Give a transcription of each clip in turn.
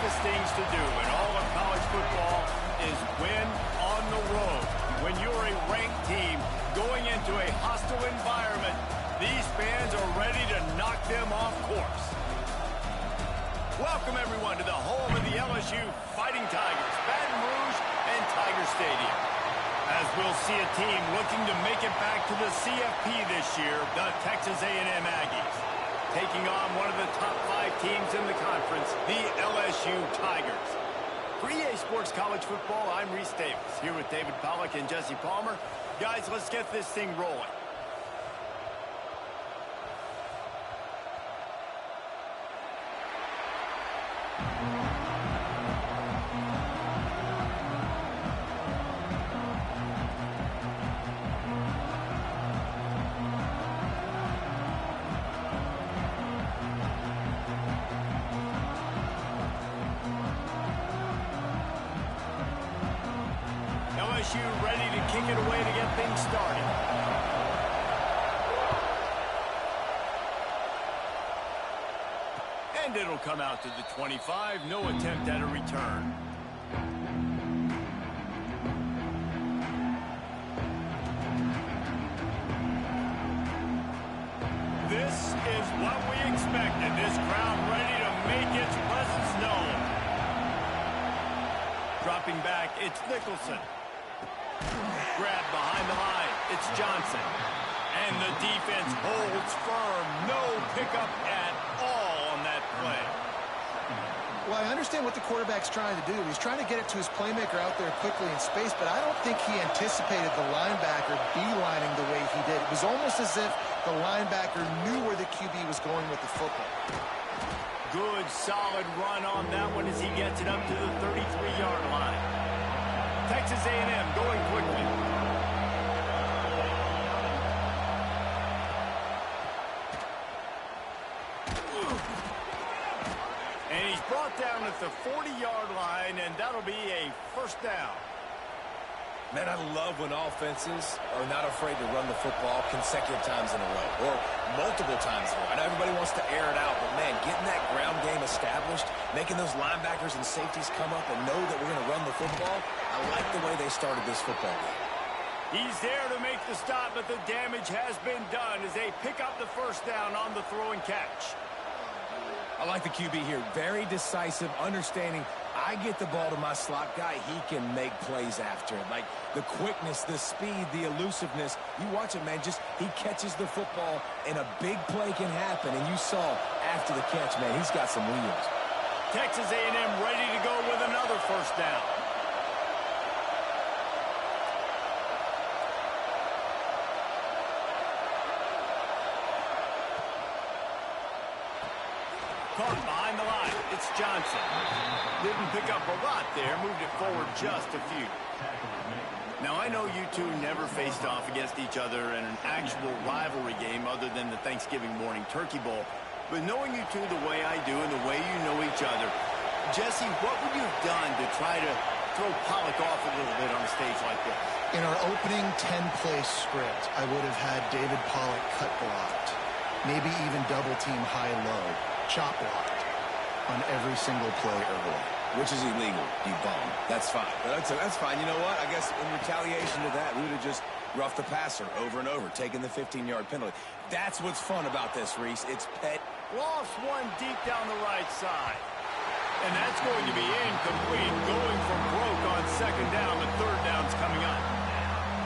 toughest things to do in all of college football is win on the road. When you're a ranked team going into a hostile environment, these fans are ready to knock them off course. Welcome, everyone, to the home of the LSU Fighting Tigers, Baton Rouge and Tiger Stadium. As we'll see a team looking to make it back to the CFP this year, the Texas A&M Aggies, taking on one of the top 5 teams in the conference, the LSU Tigers. For EA Sports College Football, I'm Reese Davis, here with David Pollack and Jesse Palmer. Guys, let's get this thing rolling. LSU ready to kick it away to get things started. And it'll come out to the 25. No attempt at a return. This is what we expected. This crowd ready to make its presence known. Dropping back, it's Nicholson. Grab behind the line, it's Johnson. And the defense holds firm. No pickup at all on that play. Well, I understand what the quarterback's trying to do. He's trying to get it to his playmaker out there quickly in space, but I don't think he anticipated the linebacker beelining the way he did. It was almost as if the linebacker knew where the QB was going with the football. Good, solid run on that one as he gets it up to the 33-yard line. Texas A&M going quickly. And he's brought down at the 40-yard line, and that'll be a first down. Man, I love when offenses are not afraid to run the football consecutive times in a row or multiple times in a row. I know everybody wants to air it out, but, man, getting that ground game established, making those linebackers and safeties come up and know that we're going to run the football, I like the way they started this football game. He's there to make the stop, but the damage has been done as they pick up the first down on the throw and catch. I like the QB here. Very decisive, understanding I get the ball to my slot guy, he can make plays after it. Like the quickness, the speed, the elusiveness. You watch it, man, just he catches the football and a big play can happen. And you saw after the catch, man, he's got some wheels. Texas A&M ready to go with another first down. Caught behind the line. It's Johnson. Didn't pick up a lot there. Moved it forward just a few. Now, I know you two never faced off against each other in an actual rivalry game other than the Thanksgiving morning Turkey Bowl. But knowing you two the way I do and the way you know each other, Jesse, what would you have done to try to throw Pollack off a little bit on a stage like this? In our opening 10-play script, I would have had David Pollack cut blocked. Maybe even double-team high-low. Chop blocked on every single play early. Which is illegal, you bum. That's fine. That's fine. You know what? I guess in retaliation to that, we would have just roughed the passer over and over, taking the 15-yard penalty. That's what's fun about this, Reese. It's pet. Lost one deep down the right side. And that's going to be incomplete, going for broke on second down. The third down's coming up.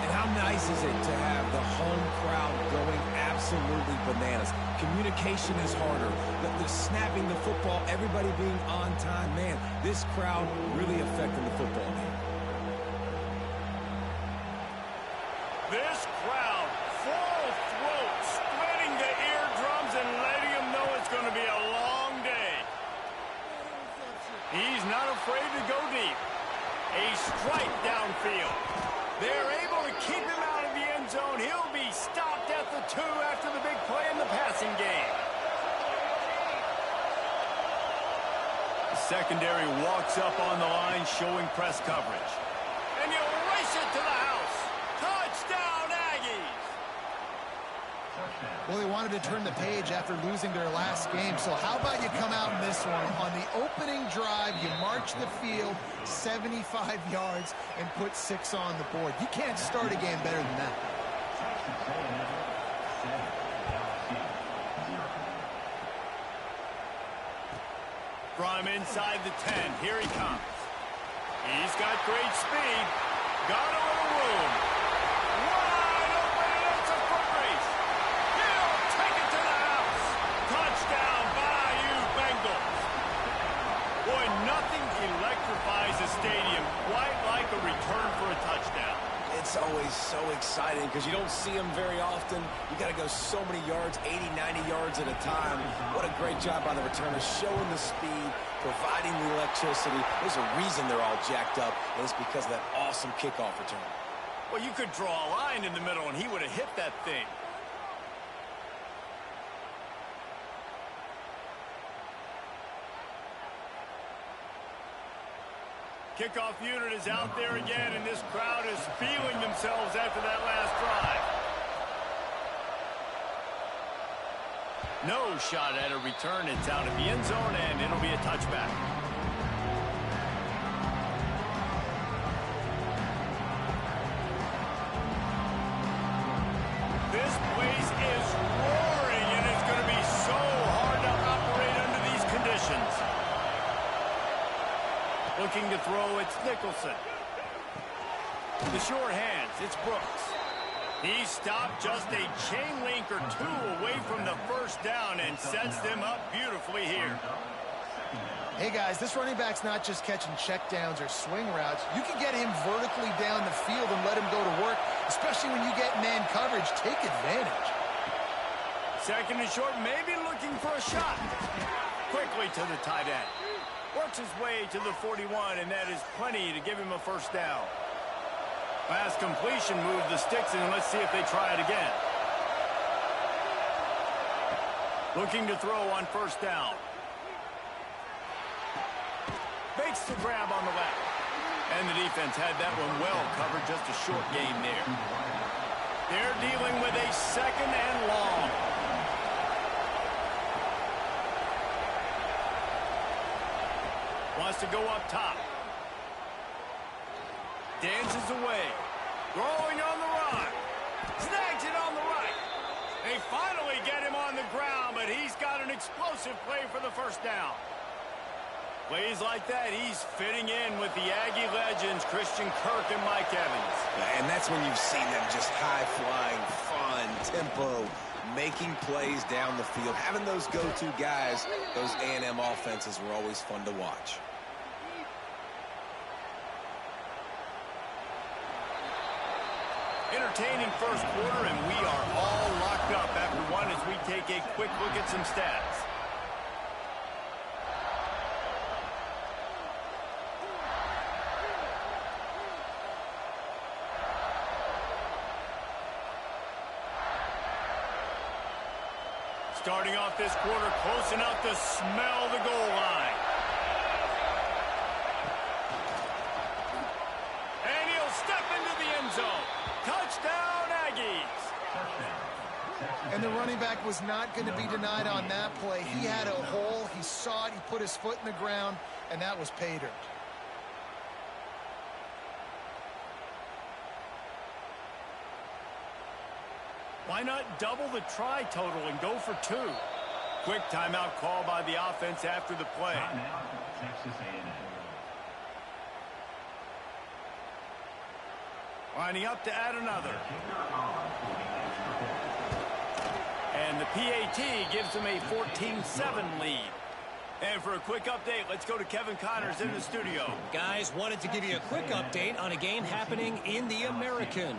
And how nice is it to have the home crowd going absolutely bananas? Communication is harder. The snapping the football, everybody being on time. Man, this crowd really affecting the football game. This crowd, full throat, splitting the eardrums and letting them know it's going to be a long day. He's not afraid to go deep. A strike downfield. They're able to keep him out of the end zone. He'll be stopped at the 2 after the big play in the passing game. The secondary walks up on the line, showing press coverage. And he'll race it to the house. Touchdown, Aggies! Well, they wanted to turn the page after losing their last game. So how about you come out in this one? On the opening drive, you march the field 75 yards and put 6 on the board. You can't start a game better than that. From inside the 10, here he comes. He's got great speed. Got a little room. Wide open, and it's a foot race. He'll take it to the house. Touchdown, Bayou Bengals. Boy, nothing electrifies a stadium quite like a return for a touchdown. It's always so exciting because you don't see them very often. You got to go so many yards, 80, 90 yards at a time. What a great job by the returners, showing the speed, providing the electricity. There's a reason they're all jacked up, and it's because of that awesome kickoff return. Well, you could draw a line in the middle, and he would have hit that thing. Kickoff unit is out there again, and this crowd is feeling themselves after that last drive. No shot at a return. It's out of the end zone, and it'll be a touchback. This place is roaring, and it's going to be so hard to operate under these conditions. Looking to throw, it's Nicholson. The short hands, it's Brooks. He stopped just a chain link or 2 away from the first down and sets them up beautifully here. Hey, guys, this running back's not just catching checkdowns or swing routes. You can get him vertically down the field and let him go to work, especially when you get man coverage. Take advantage. Second and short, maybe looking for a shot. Quickly to the tight end. Works his way to the 41, and that is plenty to give him a first down. Pass completion, move the sticks, and let's see if they try it again. Looking to throw on first down. Makes the grab on the left. And the defense had that one well covered, just a short gain there. They're dealing with a second and long. Wants to go up top. Dances away. Throwing on the run. Snags it on the right. They finally get him on the ground, but he's got an explosive play for the first down. Plays like that, he's fitting in with the Aggie legends, Christian Kirk and Mike Evans. And that's when you've seen them just high-flying, fun, tempo, making plays down the field. Having those go-to guys, those A&M offenses were always fun to watch. Entertaining first quarter, and we are all locked up after one as we take a quick look at some stats. Starting off this quarter close enough to smell the goal line. And he'll step into the end zone. Touchdown, Aggies. And the running back was not going to be denied on that play. He had a hole. He saw it. He put his foot in the ground, and that was pay dirt. Why not double the try total and go for 2? Quick timeout call by the offense after the play. Lining up to add another. And the PAT gives them a 14-7 lead. And for a quick update, let's go to Kevin Connors in the studio. Guys, wanted to give you a quick update on a game happening in the American.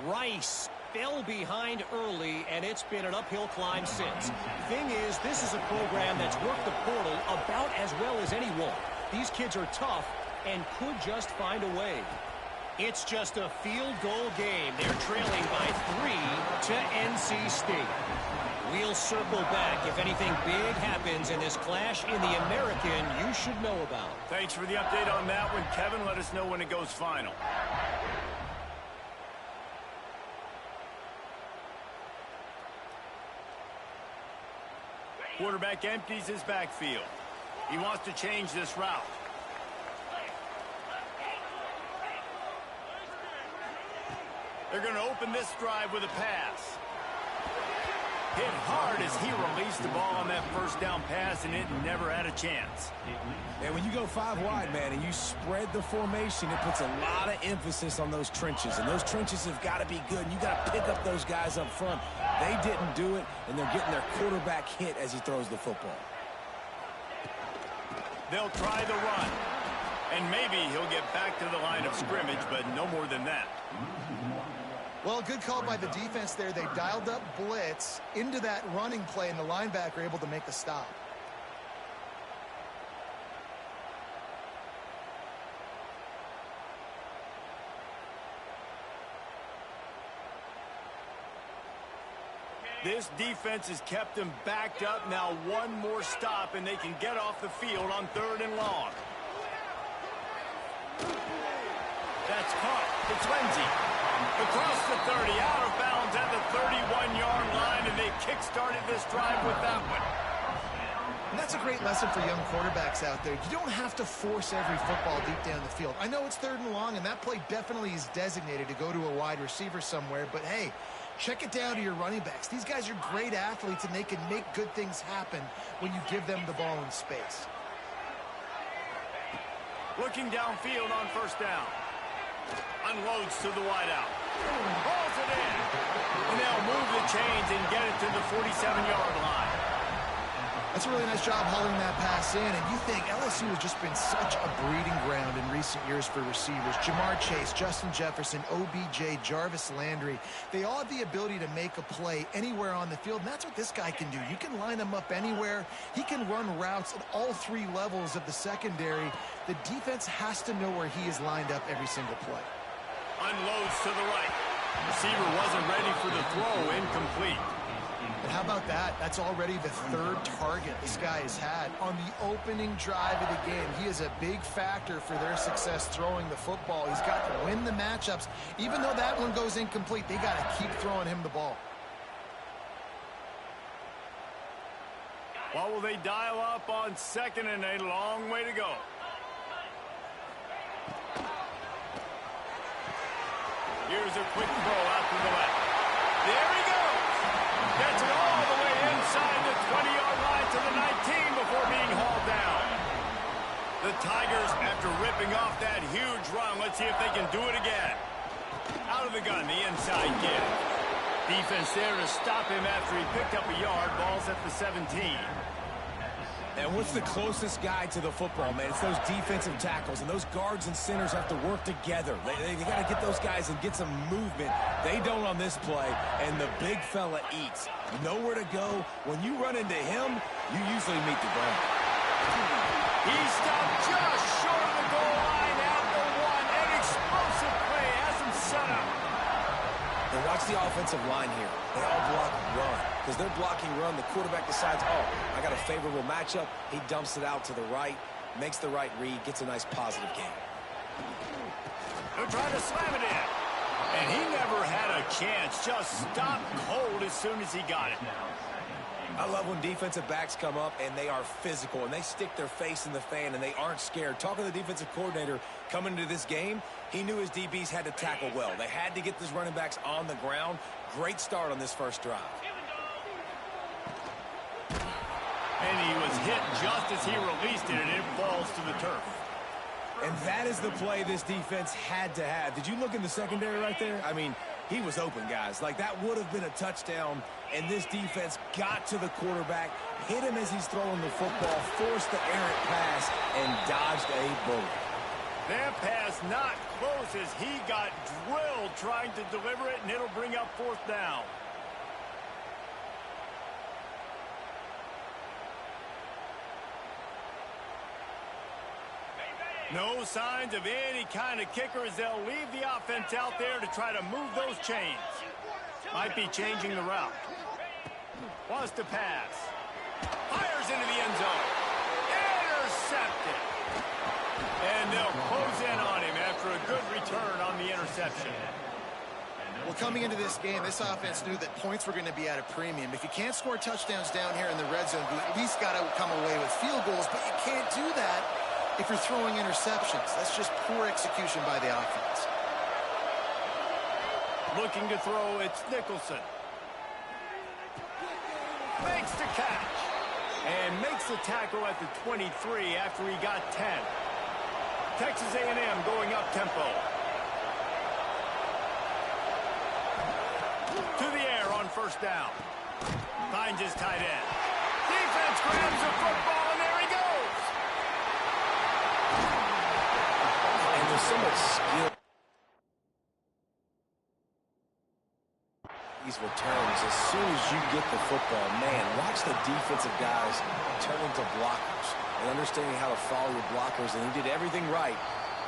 Rice fell behind early, and it's been an uphill climb since. Thing is, this is a program that's worked the portal about as well as anyone. These kids are tough and could just find a way. It's just a field goal game. They're trailing by 3 to NC State. We'll circle back if anything big happens in this clash in the American you should know about. Thanks for the update on that one, Kevin. Let us know when it goes final. Quarterback empties his backfield. He wants to change this route. They're going to open this drive with a pass. Hit hard as he released the ball on that first down pass, and it never had a chance. And when you go 5 wide, man, and you spread the formation, it puts a lot of emphasis on those trenches. And those trenches have got to be good. And you got to pick up those guys up front. They didn't do it, and they're getting their quarterback hit as he throws the football. They'll try the run. And maybe he'll get back to the line of scrimmage, but no more than that. Well, good call by the defense there. They dialed up blitz into that running play, and the linebacker able to make the stop. This defense has kept them backed up. Now one more stop, and they can get off the field on 3rd and long. That's caught. It's Lindsey. Across the 30, out of bounds at the 31-yard line, and they kick-started this drive with that one. And that's a great lesson for young quarterbacks out there. You don't have to force every football deep down the field. I know it's 3rd and long, and that play definitely is designated to go to a wide receiver somewhere, but hey, check it down to your running backs. These guys are great athletes, and they can make good things happen when you give them the ball in space. Looking downfield on 1st down. Unloads to the wideout. Rolls it in. And they'll move the chains and get it to the 47-yard line. That's a really nice job hauling that pass in, and you think LSU has just been such a breeding ground in recent years for receivers. Jamar Chase, Justin Jefferson, OBJ, Jarvis Landry, they all have the ability to make a play anywhere on the field, and that's what this guy can do. You can line him up anywhere. He can run routes at all 3 levels of the secondary. The defense has to know where he is lined up every single play. Unloads to the right. Receiver wasn't ready for the throw, incomplete. And how about that? That's already the 3rd target this guy has had on the opening drive of the game. He is a big factor for their success throwing the football. He's got to win the matchups. Even though that one goes incomplete, they got to keep throwing him the ball. What will they dial up on 2nd and a long way to go? Here's a quick throw out to the left. There he goes. Gets it all the way inside the 20-yard line to the 19 before being hauled down. The Tigers, after ripping off that huge run, let's see if they can do it again. Out of the gun, the inside give. Defense there to stop him after he picked up a yard. Ball's at the 17. And what's the closest guy to the football, man? It's those defensive tackles, and those guards and centers have to work together. They got to get those guys and get some movement. They don't on this play, and the big fella eats. Nowhere to go. When you run into him, you usually meet the ground. He stopped just short of the goal line at the 1. An explosive play has him set up. And watch the offensive line here. They all block run. Because they're blocking run, the quarterback decides, oh, I got a favorable matchup. He dumps it out to the right, makes the right read, gets a nice positive game. They're trying to slam it in. And he never had a chance. Just stopped cold as soon as he got it. I love when defensive backs come up and they are physical and they stick their face in the fan and they aren't scared. Talking to the defensive coordinator coming into this game, he knew his DBs had to tackle well. They had to get these running backs on the ground. Great start on this first drive. And he was hit just as he released it, and it falls to the turf. And that is the play this defense had to have. Did you look in the secondary right there? I mean, he was open, guys. Like, that would have been a touchdown, and this defense got to the quarterback, hit him as he's throwing the football, forced the errant pass, and dodged a bullet. That pass not close as he got drilled trying to deliver it, and it'll bring up 4th down. No signs of any kind of kicker as they'll leave the offense out there to try to move those chains. Might be changing the route. Wants to pass. Fires into the end zone. Intercepted. And they'll close in on him after a good return on the interception. Well, Well, coming into this game, this offense knew that points were going to be at a premium. If you can't score touchdowns down here in the red zone, you at least got to come away with field goals, but you can't do that if you're throwing interceptions. That's just poor execution by the offense. Looking to throw, it's Nicholson. Makes the catch. And makes the tackle at the 23 after he got 10. Texas A&M going up tempo. To the air on first down. Finds his tight end. Defense grabs the football, and there he goes. And there's so much skill. These returns, as soon as you get the football, man, watch the defensive guys turn into blockers and understanding how to follow your blockers. And he did everything right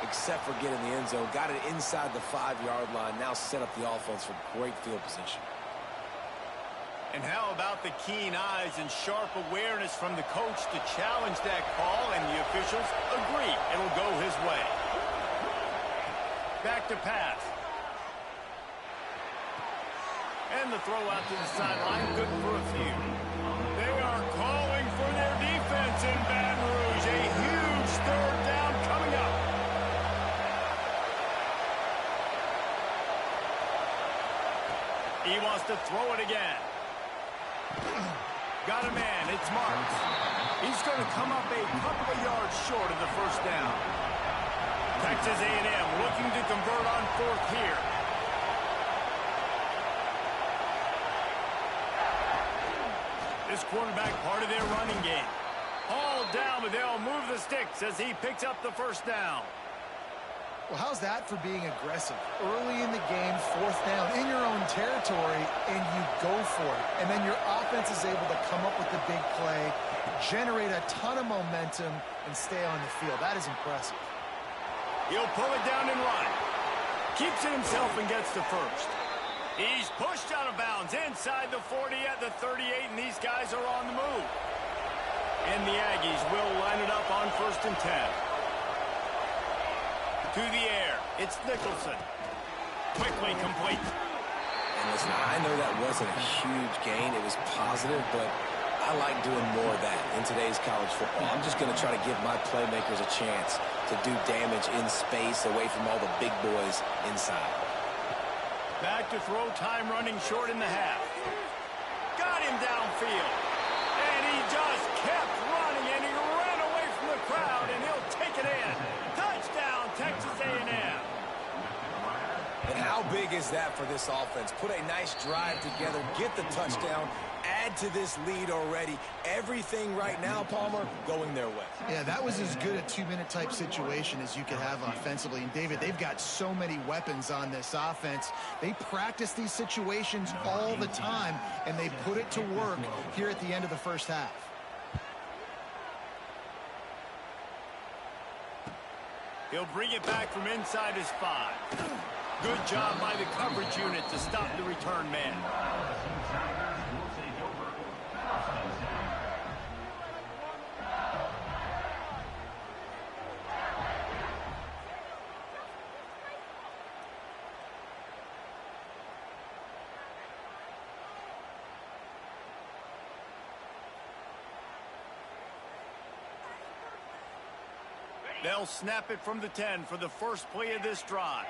except for getting the end zone. Got it inside the 5-yard line. Now set up the offense for great field position. And how about the keen eyes and sharp awareness from the coach to challenge that call, and the officials agree it'll go his way. Back to pass. And the throw out to the sideline, good for a few. They are calling for their defense in Baton Rouge. A huge third down coming up. He wants to throw it again. Got a man, it's Marks. He's going to come up a couple of yards short of the first down. Texas A&M looking to convert on fourth here. This quarterback part of their running game. All down, but they'll move the sticks as he picks up the first down. Well, how's that for being aggressive? Early in the game, fourth down, in your own territory, and you go for it. And then your offense is able to come up with the big play, generate a ton of momentum, and stay on the field. That is impressive. He'll pull it down and run. Keeps it himself and gets the first. He's pushed out of bounds inside the 40 at the 38, and these guys are on the move. And the Aggies will line it up on 1st and 10. To the air, it's Nicholson. Quickly complete. And listen, I know that wasn't a huge gain. It was positive, but I like doing more of that in today's college football. I'm just going to try to give my playmakers a chance to do damage in space away from all the big boys inside. Back to throw, time running short in the half. Got him downfield. And he just kept running, and he ran away from the crowd, and he'll take it in. Touchdown, Texas A&M. And how big is that for this offense? Put a nice drive together, get the touchdown, add to this lead already. Everything right now, Palmer, going their way. Yeah, that was as good a 2-minute type situation as you could have offensively. And, David, they've got so many weapons on this offense. They practice these situations all the time, and they put it to work here at the end of the first half. He'll bring it back from inside his 5. Good job by the coverage unit to stop the return man. They'll snap it from the 10 for the first play of this drive.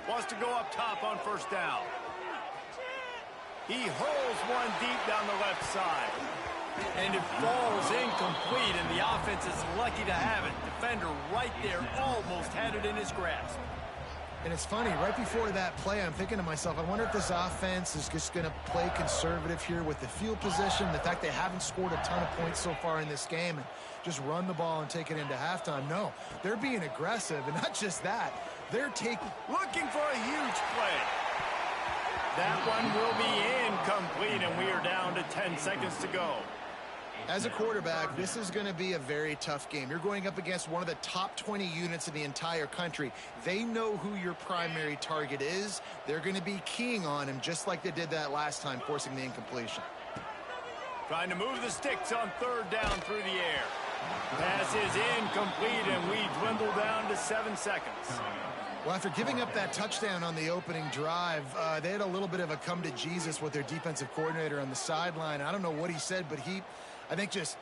Wants to go up top on first down. He hurls one deep down the left side. And it falls incomplete, and the offense is lucky to have it. Defender right there almost had it in his grasp. And it's funny, right before that play, I'm thinking to myself, I wonder if this offense is just going to play conservative here with the field position, the fact they haven't scored a ton of points so far in this game, and just run the ball and take it into halftime. No, they're being aggressive, and not just that, they're looking for a huge play. That one will be incomplete, and we are down to 10 seconds to go. As a quarterback, this is going to be a very tough game. You're going up against one of the top 20 units in the entire country. They know who your primary target is. They're going to be keying on him just like they did that last time, forcing the incompletion. Trying to move the sticks on third down through the air. Pass pass is incomplete, and we dwindle down to 7 seconds. Well, after giving up that touchdown on the opening drive, they had a little bit of a come to Jesus with their defensive coordinator on the sideline. I don't know what he said, but I think, just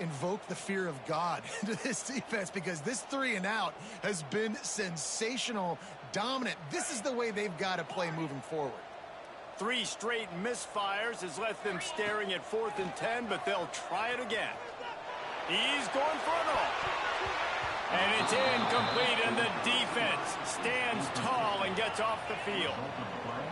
invoked the fear of God into this defense, because this 3-and-out has been sensational, dominant. This is the way they've got to play moving forward. 3 straight misfires has left them staring at 4th and 10, but they'll try it again. He's going for it all. And it's incomplete, and the defense stands tall and gets off the field.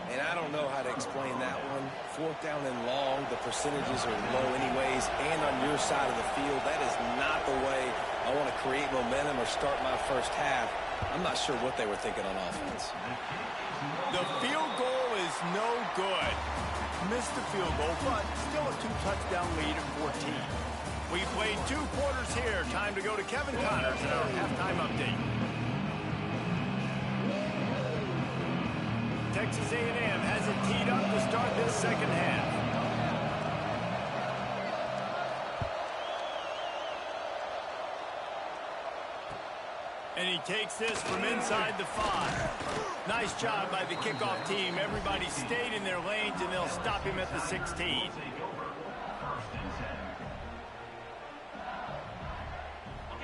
And I don't know how to explain that one. 4th down and long, the percentages are low anyways, and on your side of the field, that is not the way I want to create momentum or start my first half. I'm not sure what they were thinking on offense. The field goal is no good. Missed the field goal, but still a 2-touchdown lead at 14. We played 2 quarters here. Time to go to Kevin Connors in our halftime update. Texas A&M has it teed up to start this second half. And he takes this from inside the 5. Nice job by the kickoff team. Everybody stayed in their lanes, and they'll stop him at the 16.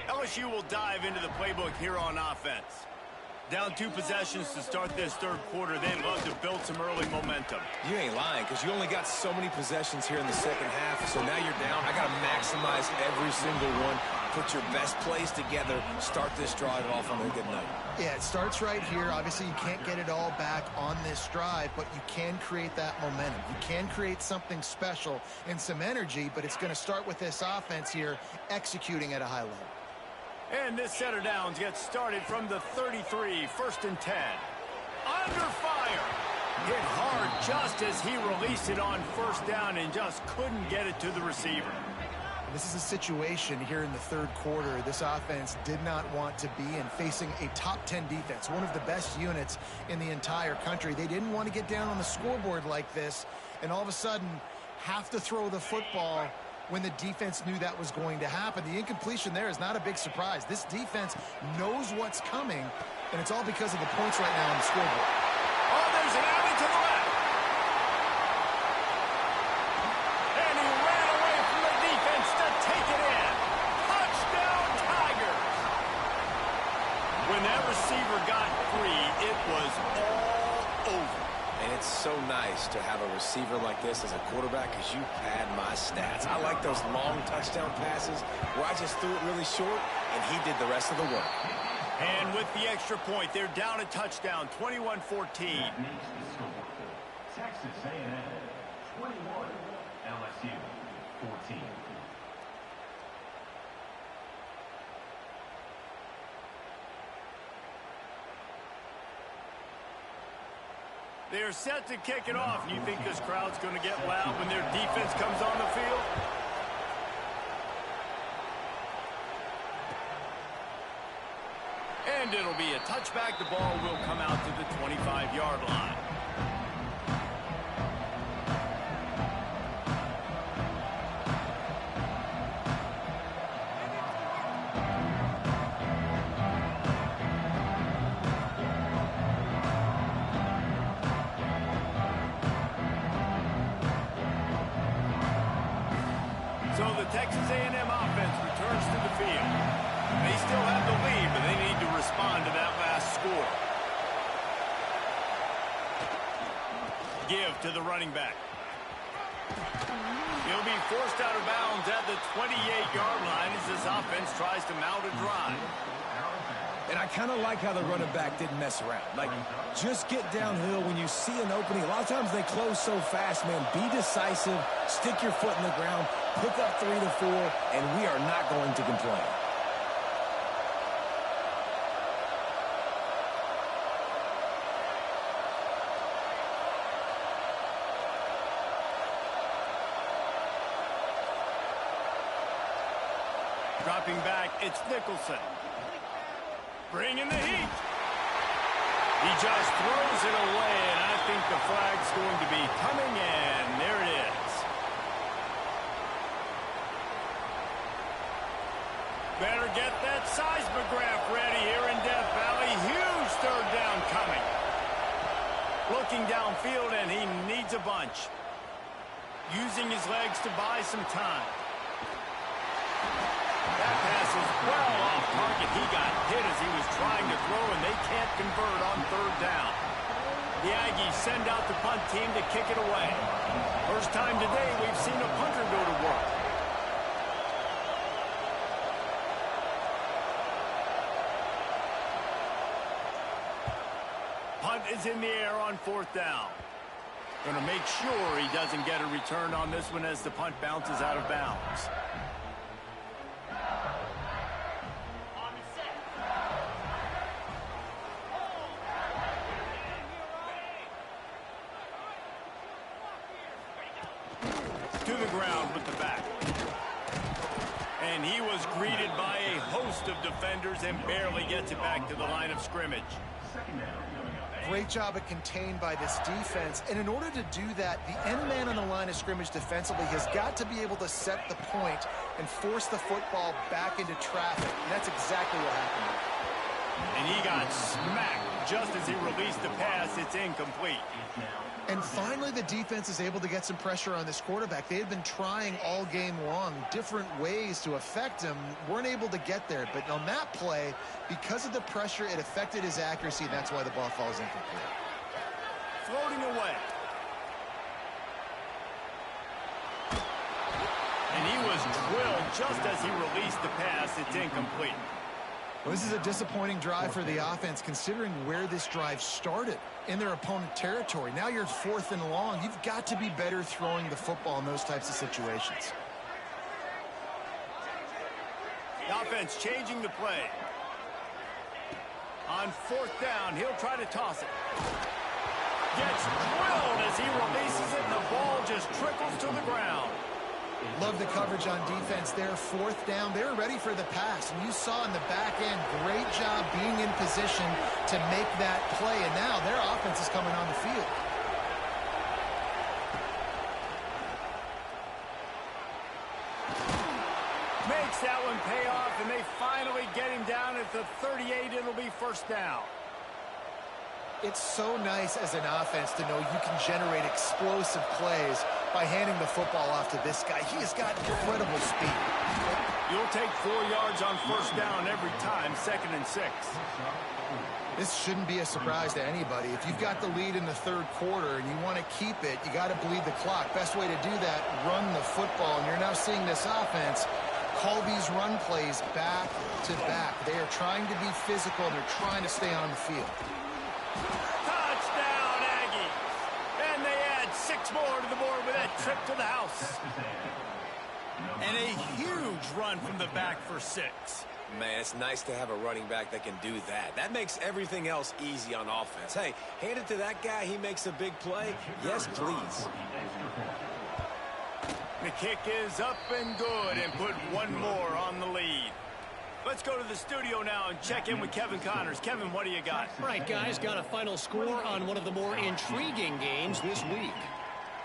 LSU will dive into the playbook here on offense. Down 2 possessions to start this 3rd quarter. They'd love to build some early momentum. You ain't lying, because you only got so many possessions here in the second half, so now you're down. I got to maximize every single one. Put your best plays together. Start this drive off on a good night. Yeah, it starts right here. Obviously, you can't get it all back on this drive, but you can create that momentum. You can create something special and some energy, but it's going to start with this offense here executing at a high level. And this set of downs gets started from the 33, 1st and 10. Under fire. Hit hard just as he released it on 1st down and just couldn't get it to the receiver. This is a situation here in the 3rd quarter this offense did not want to be in, facing a top 10 defense, one of the best units in the entire country. They didn't want to get down on the scoreboard like this and all of a sudden have to throw the football when the defense knew that was going to happen. The incompletion there is not a big surprise. This defense knows what's coming, and it's all because of the points right now on the scoreboard. Oh, there's an alley to the left. And he ran away from the defense to take it in. Touchdown, Tigers. When that receiver got free, it was all over. And it's so nice to have a receiver like this as a quarterback, because you pad my stats. I like those long touchdown passes where I just threw it really short, and he did the rest of the work. And with the extra point, they're down a touchdown, 21-14. Texas A&M 21, LSU 14. They're set to kick it off. You think this crowd's going to get loud when their defense comes on the field? And it'll be a touchback. The ball will come out to the 25-yard line. So the Texas A&M offense returns to the field. They still have the lead, but they need to respond to that last score. Give to the running back. He'll be forced out of bounds at the 28-yard line as this offense tries to mount a drive. And I kind of like how the running back didn't mess around. Like, just get downhill when you see an opening. A lot of times they close so fast, man. Be decisive, stick your foot in the ground, pick up 3 to 4, and we are not going to complain. Dropping back, it's Nicholson. Bringing the heat. He just throws it away, and I think the flag's going to be coming in. There it is. Better get that seismograph ready here in Death Valley. Huge third down coming. Looking downfield, and he needs a bunch. Using his legs to buy some time. That pass is well off target. He got hit as he was trying to throw, and they can't convert on third down. The Aggies send out the punt team to kick it away. First time today we've seen a punter go to work. Punt is in the air on fourth down. Going to make sure he doesn't get a return on this one as the punt bounces out of bounds. To the ground with the back. And he was greeted by a host of defenders and barely gets it back to the line of scrimmage. Great job at contained by this defense. And in order to do that, the end man on the line of scrimmage defensively has got to be able to set the point and force the football back into traffic. And that's exactly what happened. And he got smacked just as he released the pass. It's incomplete. And finally, the defense is able to get some pressure on this quarterback. They had been trying all game long, different ways to affect him, weren't able to get there. But on that play, because of the pressure, it affected his accuracy, and that's why the ball falls incomplete. Floating away. And he was drilled just as he released the pass. It's incomplete. Well, this is a disappointing drive for the offense, considering where this drive started in their opponent territory. Now you're 4th and long. You've got to be better throwing the football in those types of situations. The offense changing the play. On 4th down, he'll try to toss it. Gets drilled as he releases it, and the ball just trickles to the ground. Love the coverage on defense there. 4th down. They were ready for the pass. And you saw in the back end, great job being in position to make that play. And now their offense is coming on the field. Makes that one pay off, and they finally get him down at the 38. It'll be first down. It's so nice as an offense to know you can generate explosive plays by handing the football off to this guy. He has got incredible speed. You'll take 4 yards on first down every time, 2nd and 6. This shouldn't be a surprise to anybody. If you've got the lead in the 3rd quarter and you want to keep it, you got to bleed the clock. Best way to do that, run the football. And you're now seeing this offense call these run plays back to back. They are trying to be physical, and they're trying to stay on the field. Touchdown, Aggies. And they add 6 more to the board with that trip to the house. And a huge run from the back for 6. Man, it's nice to have a running back that can do that. That makes everything else easy on offense. Hey, hand it to that guy. He makes a big play. Yes, please. The kick is up and good, and put 1 more on the lead. Let's go to the studio now and check in with Kevin Connors. Kevin, what do you got? All right, guys, got a final score on one of the more intriguing games this week.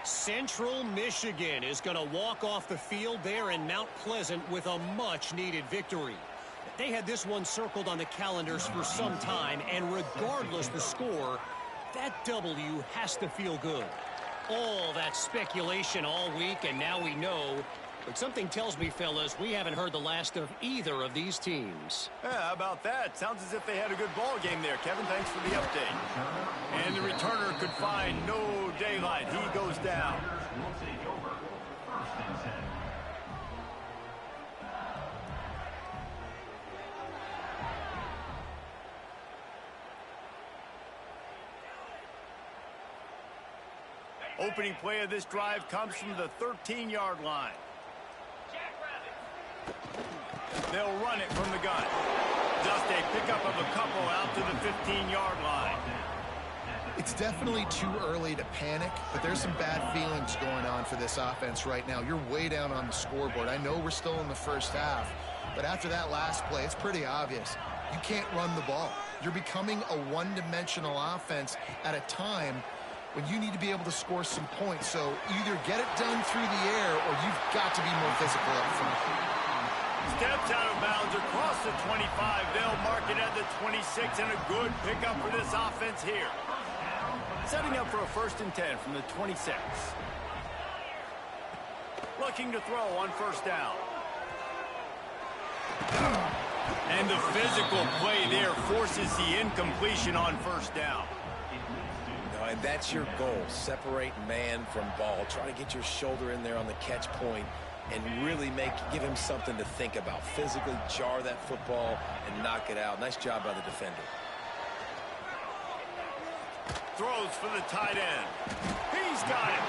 Central Michigan is going to walk off the field there in Mount Pleasant with a much-needed victory. They had this one circled on the calendars for some time, and regardless the score, that W has to feel good. All that speculation all week, and now we know. But something tells me, fellas, we haven't heard the last of either of these teams. Yeah, how about that? Sounds as if they had a good ball game there. Kevin, thanks for the update. And the returner could find no daylight. He goes down. Will take over 1st and 10. Opening play of this drive comes from the 13-yard line. They'll run it from the gun. Just a pickup of a couple out to the 15-yard line. It's definitely too early to panic, but there's some bad feelings going on for this offense right now. You're way down on the scoreboard. I know we're still in the first half, but after that last play, it's pretty obvious. You can't run the ball. You're becoming a one-dimensional offense at a time when you need to be able to score some points. So either get it done through the air, or you've got to be more physical up front. Steps out of bounds across the 25. They'll mark it at the 26, and a good pickup for this offense here. Setting up for a 1st and 10 from the 26. Looking to throw on 1st down. And the physical play there forces the incompletion on 1st down. And that's your goal. Separate man from ball. Try to get your shoulder in there on the catch point and really give him something to think about. Physically jar that football and knock it out. Nice job by the defender. Throws for the tight end. He's got it.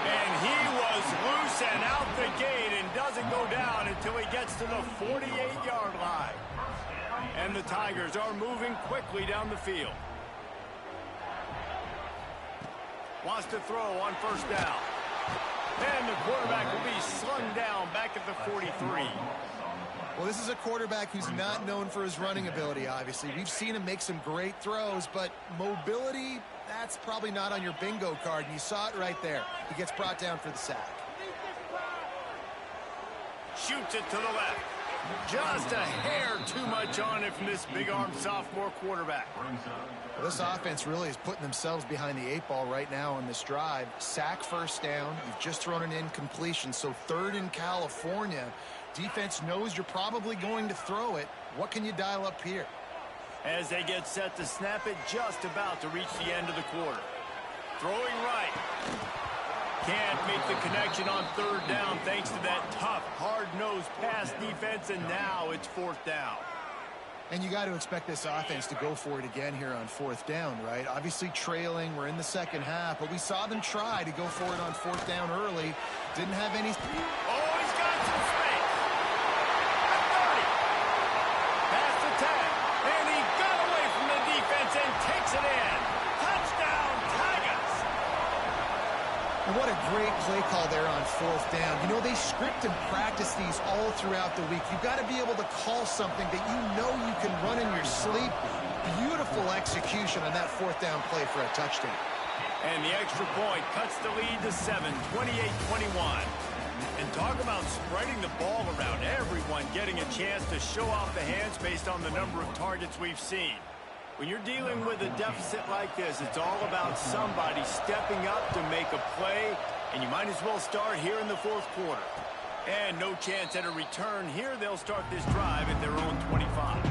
And he was loose and out the gate and doesn't go down until he gets to the 48-yard line. And the Tigers are moving quickly down the field. Wants to throw on 1st down. And the quarterback will be slung down back at the 43. Well, this is a quarterback who's not known for his running ability, obviously. We've seen him make some great throws, but mobility, that's probably not on your bingo card, and you saw it right there. He gets brought down for the sack. Shoots it to the left. Just a hair too much on it from this big-armed sophomore quarterback. Well, this offense really is putting themselves behind the 8 ball right now on this drive. Sack 1st down. You've just thrown an incompletion, so 3rd in California. Defense knows you're probably going to throw it. What can you dial up here? As they get set to snap it, just about to reach the end of the quarter. Throwing right. Can't make the connection on 3rd down thanks to that tough, hard-nosed pass defense, and now it's 4th down. And you got to expect this offense to go for it again here on 4th down, right? Obviously trailing, we're in the 2nd half, but we saw them try to go for it on 4th down early. Didn't have any... Oh, he's got some space. At 30. Past the 10. And he got away from the defense and takes it in. Touchdown, Tigers. What a great play call there on 4th down. You know, they script and practice these all throughout the week. You've got to be able to call something that you know you can run in your sleep. Beautiful execution on that 4th down play for a touchdown. And the extra point cuts the lead to 7, 28-21. And talk about spreading the ball around. Everyone getting a chance to show off the hands based on the number of targets we've seen. When you're dealing with a deficit like this, it's all about somebody stepping up to make a play, and you might as well start here in the 4th quarter. And no chance at a return here. They'll start this drive at their own 25.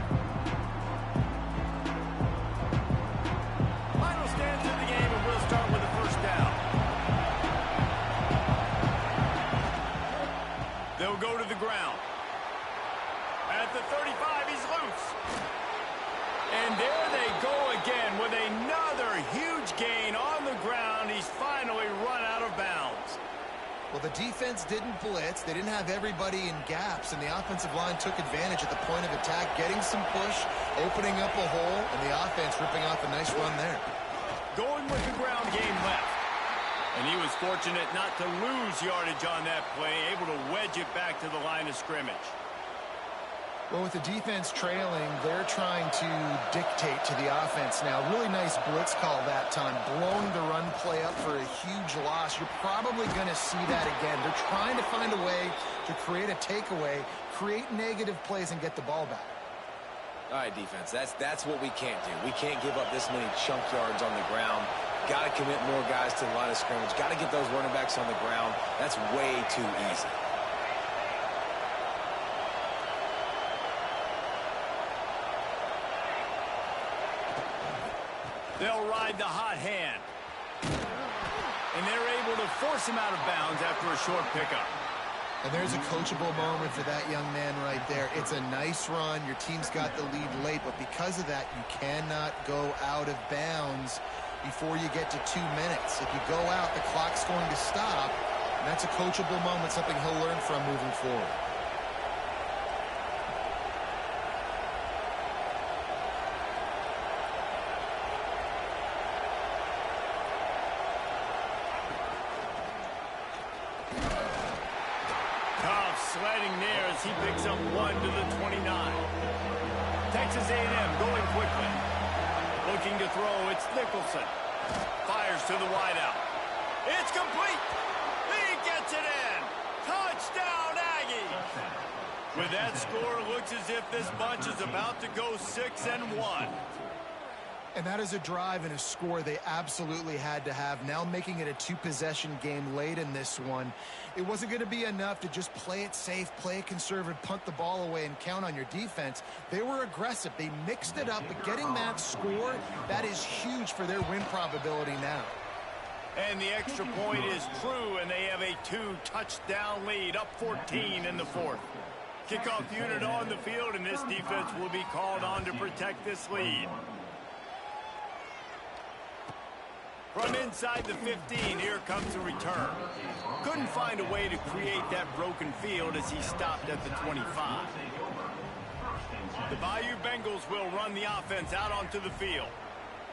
Final stands in the game, and we'll start with the 1st down. They'll go to the ground. At the 35, he's loose. And there they go again with another huge gain on the ground. He's finally run out of bounds. Well, the defense didn't blitz. They didn't have everybody in gaps, and the offensive line took advantage at the point of attack, getting some push, opening up a hole, and the offense ripping off a nice run there. Going with the ground game left. And he was fortunate not to lose yardage on that play, able to wedge it back to the line of scrimmage. Well, with the defense trailing, they're trying to dictate to the offense now. Really nice blitz call that time, blowing the run play up for a huge loss. You're probably going to see that again. They're trying to find a way to create a takeaway, create negative plays, and get the ball back. All right, defense, that's what we can't do. We can't give up this many chunk yards on the ground. Got to commit more guys to the line of scrimmage. Got to get those running backs on the ground. That's way too easy. They'll ride the hot hand. And they're able to force him out of bounds after a short pickup. And there's a coachable moment for that young man right there. It's a nice run. Your team's got the lead late, but because of that, you cannot go out of bounds before you get to 2 minutes. If you go out, the clock's going to stop. And that's a coachable moment, something he'll learn from moving forward. Sliding there as he picks up 1 to the 29. Texas A&M going quickly. Looking to throw, it's Nicholson. Fires to the wideout. It's complete. He gets it in. Touchdown, Aggies. With that score, it looks as if this bunch is about to go 6-1. And that is a drive and a score they absolutely had to have. Now making it a two-possession game late in this one. It wasn't going to be enough to just play it safe, play it conservative, punt the ball away, and count on your defense. They were aggressive. They mixed it up, but getting that score, that is huge for their win probability now. And the extra point is true, and they have a 2-touchdown lead, up 14 in the fourth. Kickoff unit on the field, and this defense will be called on to protect this lead. From inside the 15, here comes the return. Couldn't find a way to create that broken field as he stopped at the 25. The Bayou Bengals will run the offense out onto the field.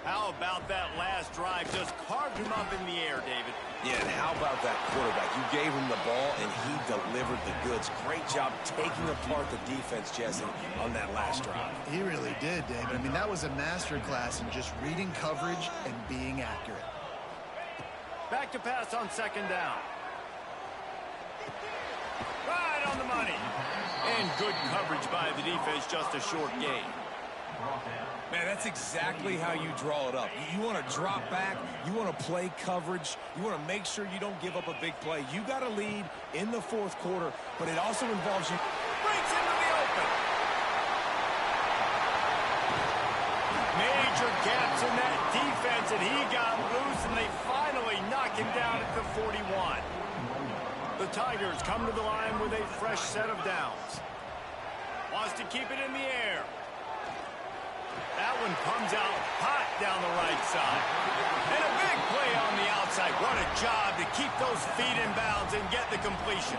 How about that last drive? Just carved him up in the air, David. Yeah, and how about that quarterback? You gave him the ball, and he delivered the goods. Great job taking apart the defense, Jesse, on that last drive. He really did, David. I mean, that was a masterclass in just reading coverage and being accurate. Back to pass on second down. Right on the money. And good coverage by the defense, just a short gain. Man, that's exactly how you draw it up. You want to drop back. You want to play coverage. You want to make sure you don't give up a big play. You got to lead in the fourth quarter, but it also involves you. Breaks into the open. Major gaps in that defense, and he got loose, and they finally knock him down at the 41. The Tigers come to the line with a fresh set of downs. Wants to keep it in the air. That one comes out hot down the right side. And a big play on the outside. What a job to keep those feet in bounds and get the completion.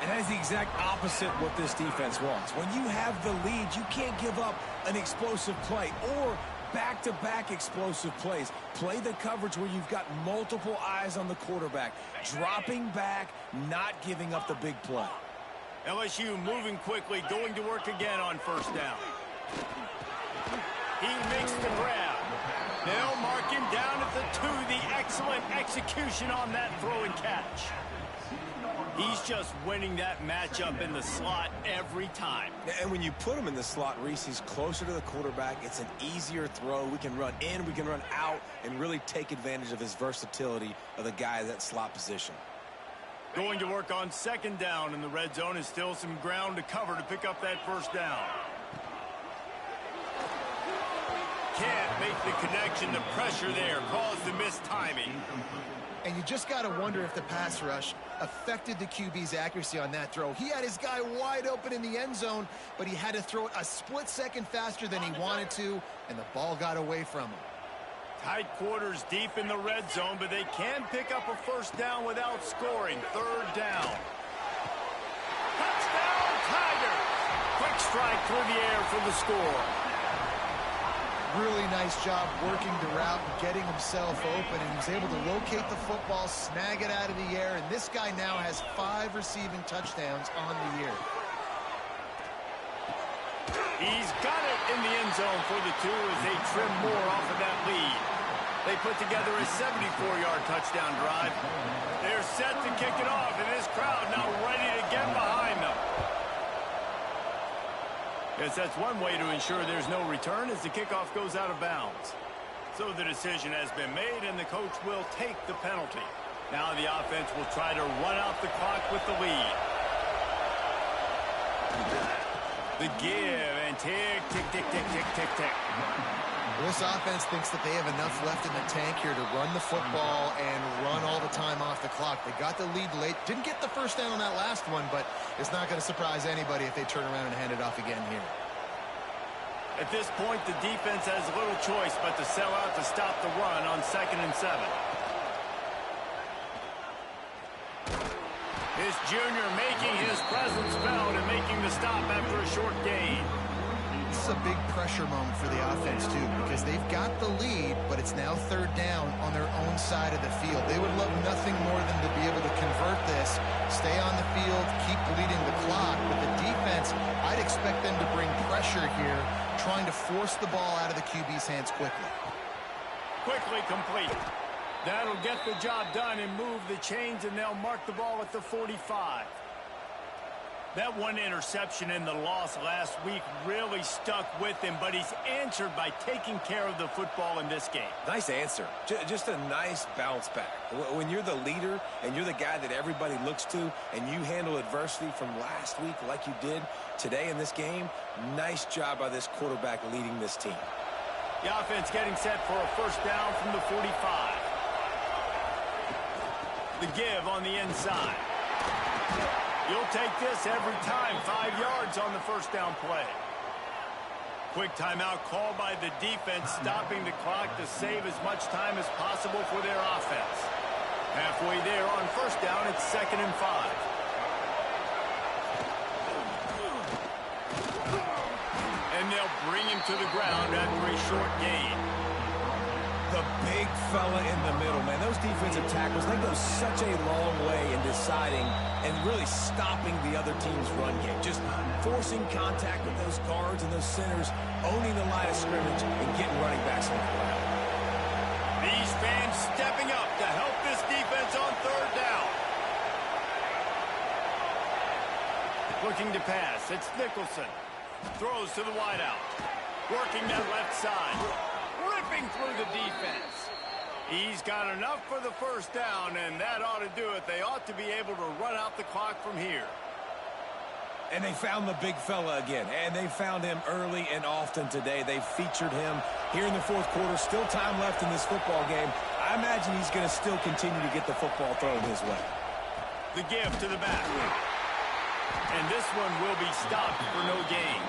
And that is the exact opposite what this defense wants. When you have the lead, you can't give up an explosive play or back-to-back explosive plays. Play the coverage where you've got multiple eyes on the quarterback. Dropping back, not giving up the big play. LSU moving quickly, going to work again on first down. He makes the grab. They'll mark him down at the 2. The excellent execution on that throw and catch. He's just winning that matchup in the slot every time. And when you put him in the slot, Reese, he's closer to the quarterback. It's an easier throw. We can run in, we can run out, and really take advantage of his versatility of the guy in that slot position. Going to work on second down in the red zone is still some ground to cover to pick up that first down. Can't make the connection. The pressure there caused the missed timing. And you just got to wonder if the pass rush affected the QB's accuracy on that throw. He had his guy wide open in the end zone, but he had to throw it a split second faster than he wanted to, and the ball got away from him. Tight quarters deep in the red zone, but they can pick up a first down without scoring. Third down. Touchdown, Tigers! Quick strike through the air for the score. Really nice job working the route and getting himself open, and he was able to locate the football, snag it out of the air, and this guy now has 5 receiving touchdowns on the year. He's got it in the end zone for the 2 as they trim more off of that lead. They put together a 74-yard touchdown drive. They're set to kick it off, and this crowd now ready to get behind them. Yes, that's one way to ensure there's no return as the kickoff goes out of bounds. So the decision has been made, and the coach will take the penalty. Now the offense will try to run out the clock with the lead. The give and tick, tick, tick, tick, tick, tick, tick. This offense thinks that they have enough left in the tank here to run the football and run all the time off the clock. They got the lead late. Didn't get the first down on that last one, but it's not going to surprise anybody if they turn around and hand it off again here. At this point, the defense has little choice but to sell out to stop the run on 2nd and 7. This junior making his presence felt and making the stop after a short gain. This is a big pressure moment for the offense, too, because they've got the lead, but it's now third down on their own side of the field. They would love nothing more than to be able to convert this, stay on the field, keep bleeding the clock. But the defense, I'd expect them to bring pressure here, trying to force the ball out of the QB's hands quickly. Quickly complete. That'll get the job done and move the chains, and they'll mark the ball at the 45. That one interception in the loss last week really stuck with him, but he's answered by taking care of the football in this game. Nice answer. Just a nice bounce back. When you're the leader and you're the guy that everybody looks to and you handle adversity from last week like you did today in this game, nice job by this quarterback leading this team. The offense getting set for a first down from the 45. The give on the inside. You'll take this every time. 5 yards on the first down play. Quick timeout called by the defense, stopping the clock to save as much time as possible for their offense. Halfway there on first down, it's 2nd and 5. And they'll bring him to the ground after a short gain. The big fella in the middle, man. Those defensive tackles, they go such a long way in deciding and really stopping the other team's run game. Just forcing contact with those guards and those centers, owning the line of scrimmage, and getting running backs on the ground. These fans stepping up to help this defense on third down. Looking to pass. It's Nicholson. Throws to the wideout. Working that left side. Ripping through the defense. He's got enough for the first down, and that ought to do it. They ought to be able to run out the clock from here. And they found the big fella again, and they found him early and often today. They featured him here in the fourth quarter. Still time left in this football game. I imagine he's going to still continue to get the football thrown his way. The give to the back. And this one will be stopped for no gain.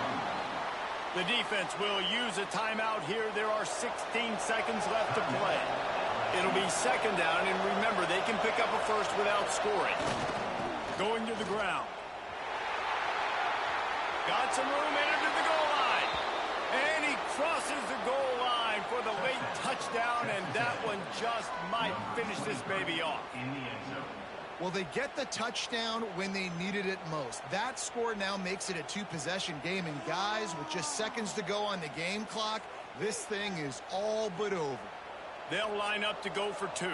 The defense will use a timeout here. There are 16 seconds left to play. It'll be 2nd down, and remember, they can pick up a first without scoring. Going to the ground. Got some room, entered to the goal line. And he crosses the goal line for the late touchdown, and that one just might finish this baby off. Well, they get the touchdown when they needed it most. That score now makes it a 2-possession game. And guys, with just seconds to go on the game clock, this thing is all but over. They'll line up to go for 2.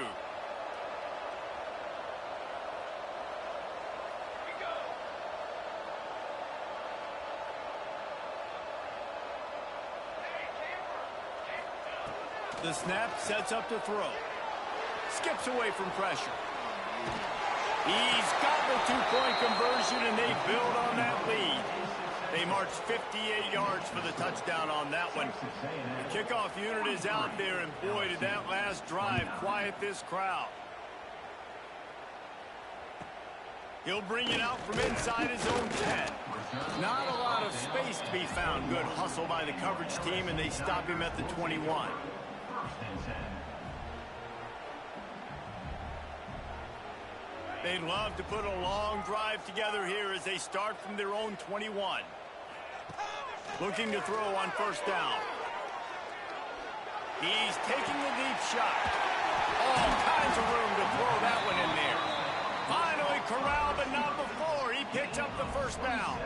The snap sets up to throw. Skips away from pressure. He's got the 2-point conversion, and they build on that lead. They march 58 yards for the touchdown on that one. The kickoff unit is out there, and boy, did that last drive quiet this crowd. He'll bring it out from inside his own 10. Not a lot of space to be found. Good hustle by the coverage team, and they stop him at the 21. They'd love to put a long drive together here as they start from their own 21. Looking to throw on first down. He's taking the deep shot. All kinds of room to throw that one in there. Finally corralled, but not before. He picks up the first down.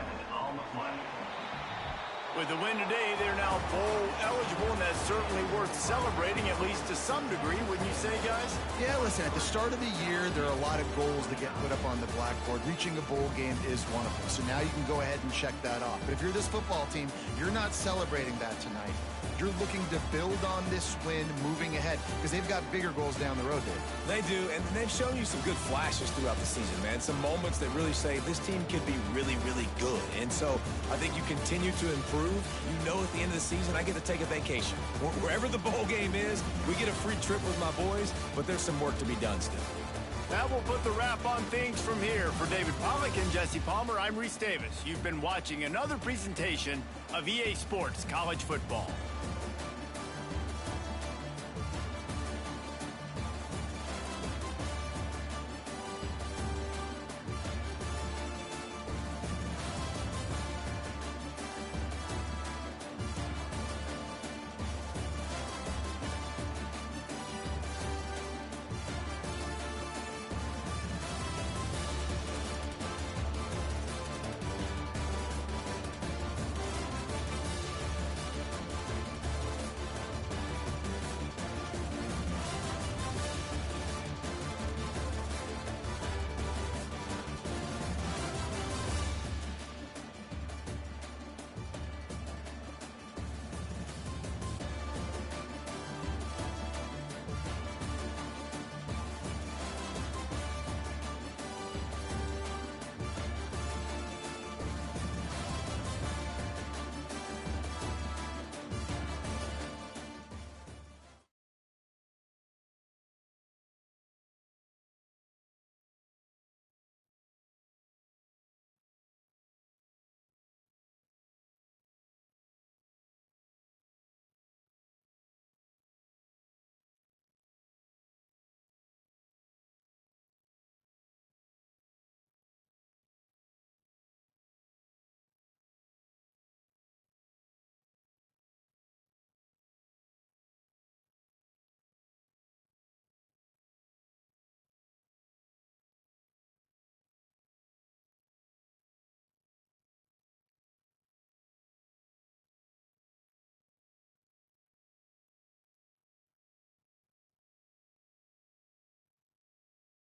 With the win today, they're now bowl eligible, and that's certainly worth celebrating, at least to some degree, wouldn't you say, guys? Yeah, listen, at the start of the year, there are a lot of goals that get put up on the blackboard. Reaching a bowl game is one of them. So now you can go ahead and check that off. But if you're this football team, you're not celebrating that tonight. You're looking to build on this win moving ahead because they've got bigger goals down the road, Dave. They do, and they've shown you some good flashes throughout the season, man. Some moments that really say this team could be really, really good. And so I think you continue to improve. You know at the end of the season, I get to take a vacation. Wherever the bowl game is, we get a free trip with my boys, but there's some work to be done still. That will put the wrap on things from here. For David Pollack and Jesse Palmer, I'm Reese Davis. You've been watching another presentation of EA Sports College Football.